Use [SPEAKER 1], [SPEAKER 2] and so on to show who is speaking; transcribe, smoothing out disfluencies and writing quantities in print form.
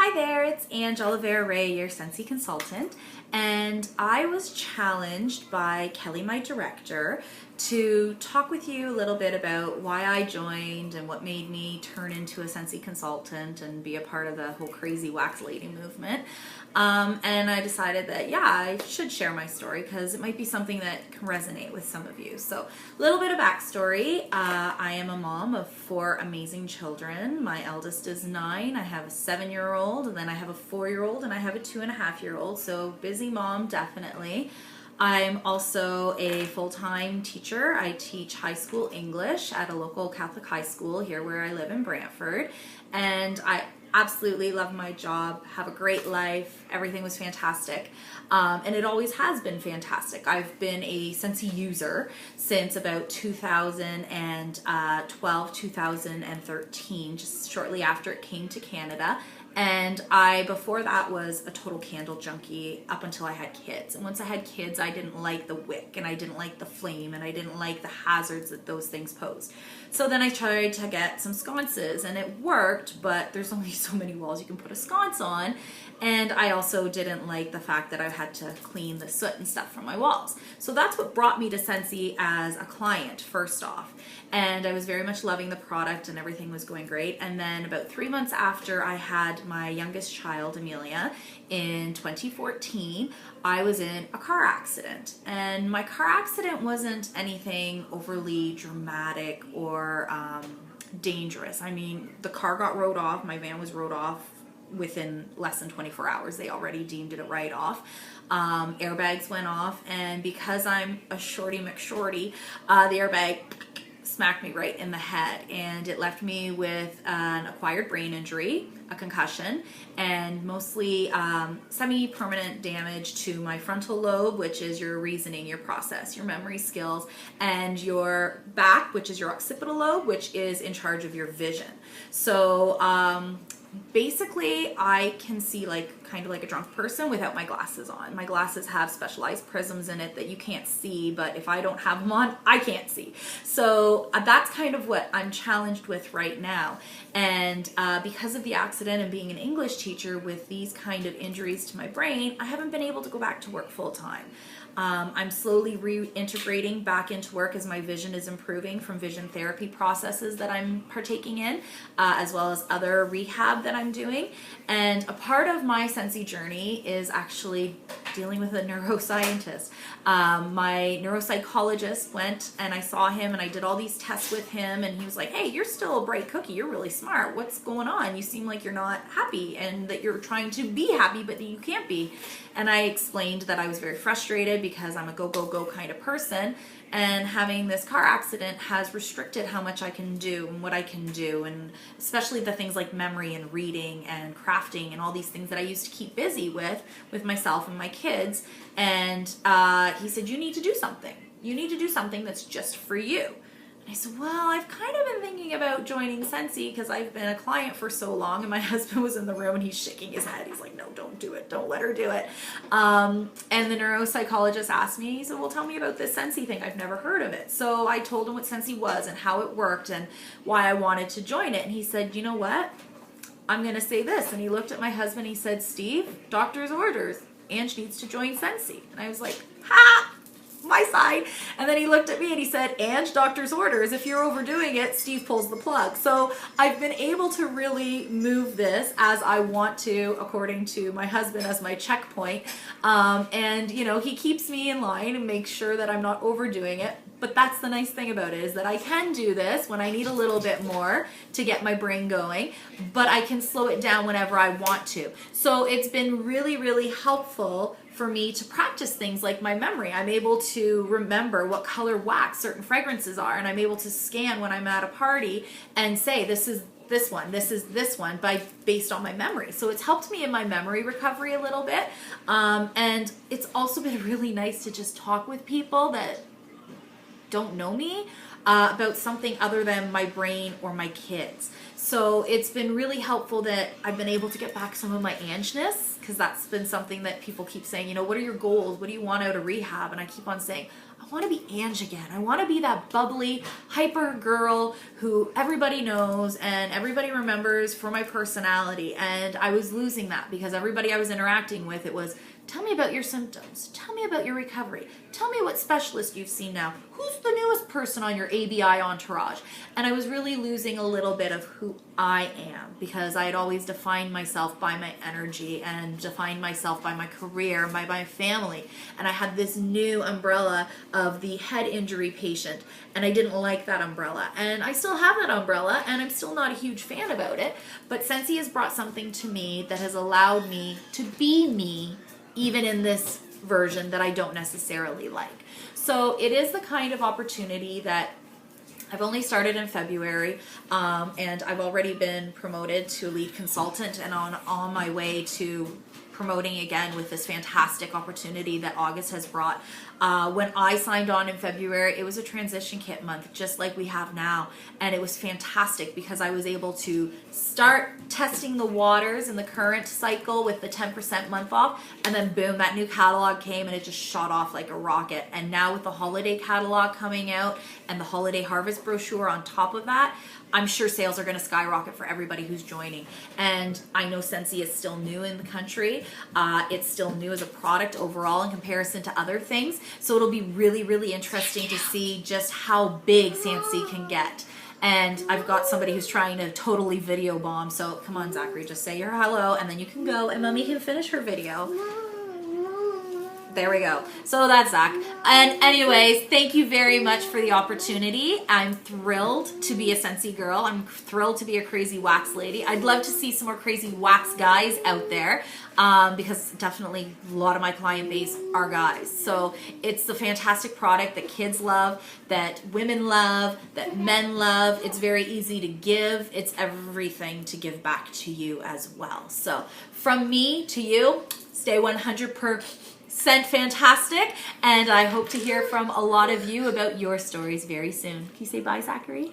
[SPEAKER 1] Hi there, it's Ange Oliveira Ray, your Scentsy consultant, and I was challenged by Kelly, my director, to talk with you a little bit about why I joined and what made me turn into a Scentsy consultant and be a part of the whole crazy wax lady movement. And I decided that, yeah, I should share my story because it might be something that can resonate with some of you. So, a little bit of backstory. I am a mom of 4 amazing children. My eldest is 9. I have a 7-year-old, and then I have a 4-year-old, and I have a 2.5-year-old. So, busy mom, definitely. I'm also a full-time teacher. I teach high school English at a local Catholic high school here where I live in Brantford. And I absolutely love my job, have a great life, everything was fantastic. And it always has been fantastic. I've been a Scentsy user since about 2012, 2013, just shortly after it came to Canada. And before that, was a total candle junkie up until I had kids. And once I had kids, I didn't like the wick, and I didn't like the flame, and I didn't like the hazards that those things posed. So then I tried to get some sconces, and it worked, but there's only so many walls you can put a sconce on. And I also didn't like the fact that I had to clean the soot and stuff from my walls. So that's what brought me to Scentsy as a client, first off. And I was very much loving the product and everything was going great. And then about 3 months after I had my youngest child, Amelia, in 2014, I was in a car accident. And my car accident wasn't anything overly dramatic or dangerous. I mean, the car got rode off, my van was rode off within less than 24 hours. They already deemed it a write-off. Airbags went off, and because I'm a shorty McShorty, the airbag smacked me right in the head, and it left me with an acquired brain injury, a concussion, and mostly semi-permanent damage to my frontal lobe, which is your reasoning, your process, your memory skills, and your back, which is your occipital lobe, which is in charge of your vision. So basically, I can see kind of like a drunk person without my glasses on. My glasses have specialized prisms in it that you can't see, but if I don't have them on, I can't see. So that's kind of what I'm challenged with right now. And because of the accident and being an English teacher with these kind of injuries to my brain, I haven't been able to go back to work full time. I'm slowly reintegrating back into work as my vision is improving from vision therapy processes that I'm partaking in, as well as other rehab that I'm doing. And a part of my Scentsy journey is actually dealing with a neuroscientist. My neuropsychologist went and I saw him and I did all these tests with him, and he was like, hey, you're still a bright cookie. You're really smart. What's going on? You seem like you're not happy and that you're trying to be happy, but that you can't be. And I explained that I was very frustrated because I'm a go, go, go kind of person. And having this car accident has restricted how much I can do and what I can do. And especially the things like memory and reading and crafting and all these things that I used to keep busy with myself and my kids. And he said, you need to do something. You need to do something that's just for you. And I said, well, I've kind of been thinking about joining Scentsy because I've been a client for so long, and my husband was in the room and he's shaking his head. He's like, no, don't do it. Don't let her do it. And the neuropsychologist asked me, he said, well, tell me about this Scentsy thing. I've never heard of it. So I told him what Scentsy was and how it worked and why I wanted to join it. And he said, you know what? I'm going to say this. And he looked at my husband. He said, Steve, doctor's orders. Ange needs to join Scentsy. And I was like, ha! My side. And then he looked at me and he said, Ange, doctor's orders. If you're overdoing it, Steve pulls the plug. So I've been able to really move this as I want to, according to my husband as my checkpoint. And, you know, he keeps me in line and makes sure that I'm not overdoing it. But that's the nice thing about it, is that I can do this when I need a little bit more to get my brain going, but I can slow it down whenever I want to. So it's been really, really helpful for me to practice things like my memory. I'm able to remember what color wax certain fragrances are, and I'm able to scan when I'm at a party and say, this is this one, this is this one, based on my memory. So it's helped me in my memory recovery a little bit. And it's also been really nice to just talk with people that don't know me about something other than my brain or my kids. So it's been really helpful that I've been able to get back some of my Ange-ness, because that's been something that people keep saying, you know, what are your goals? What do you want out of rehab? And I keep on saying, I want to be Ange again. I want to be that bubbly, hyper girl who everybody knows and everybody remembers for my personality. And I was losing that because everybody I was interacting with, it was, tell me about your symptoms. Tell me about your recovery. Tell me what specialist you've seen now. Who's the newest person on your ABI entourage? And I was really losing a little bit of who I am because I had always defined myself by my energy and defined myself by my career, by my family. And I had this new umbrella of the head injury patient, and I didn't like that umbrella. And I still have that umbrella, and I'm still not a huge fan about it. But Scentsy has brought something to me that has allowed me to be me, even in this version that I don't necessarily like. So it is the kind of opportunity that I've only started in February, and I've already been promoted to lead consultant and on my way to promoting again with this fantastic opportunity that August has brought. When I signed on in February, it was a transition kit month, just like we have now. And it was fantastic because I was able to start testing the waters in the current cycle with the 10% month off. And then boom, that new catalog came and it just shot off like a rocket. And now with the holiday catalog coming out and the holiday harvest brochure on top of that, I'm sure sales are going to skyrocket for everybody who's joining. And I know Scentsy is still new in the country. It's still new as a product overall in comparison to other things. So it'll be really, really interesting to see just how big Scentsy can get. And I've got somebody who's trying to totally video bomb. So come on, Zachary, just say your hello and then you can go and Mommy can finish her video. There we go. So that's Zach. And anyways, thank you very much for the opportunity. I'm thrilled to be a Scentsy girl. I'm thrilled to be a crazy wax lady. I'd love to see some more crazy wax guys out there because definitely a lot of my client base are guys. So it's the fantastic product that kids love, that women love, that men love. It's very easy to give. It's everything to give back to you as well. So from me to you, stay 100% fantastic, and I hope to hear from a lot of you about your stories very soon. Can you say bye, Zachary?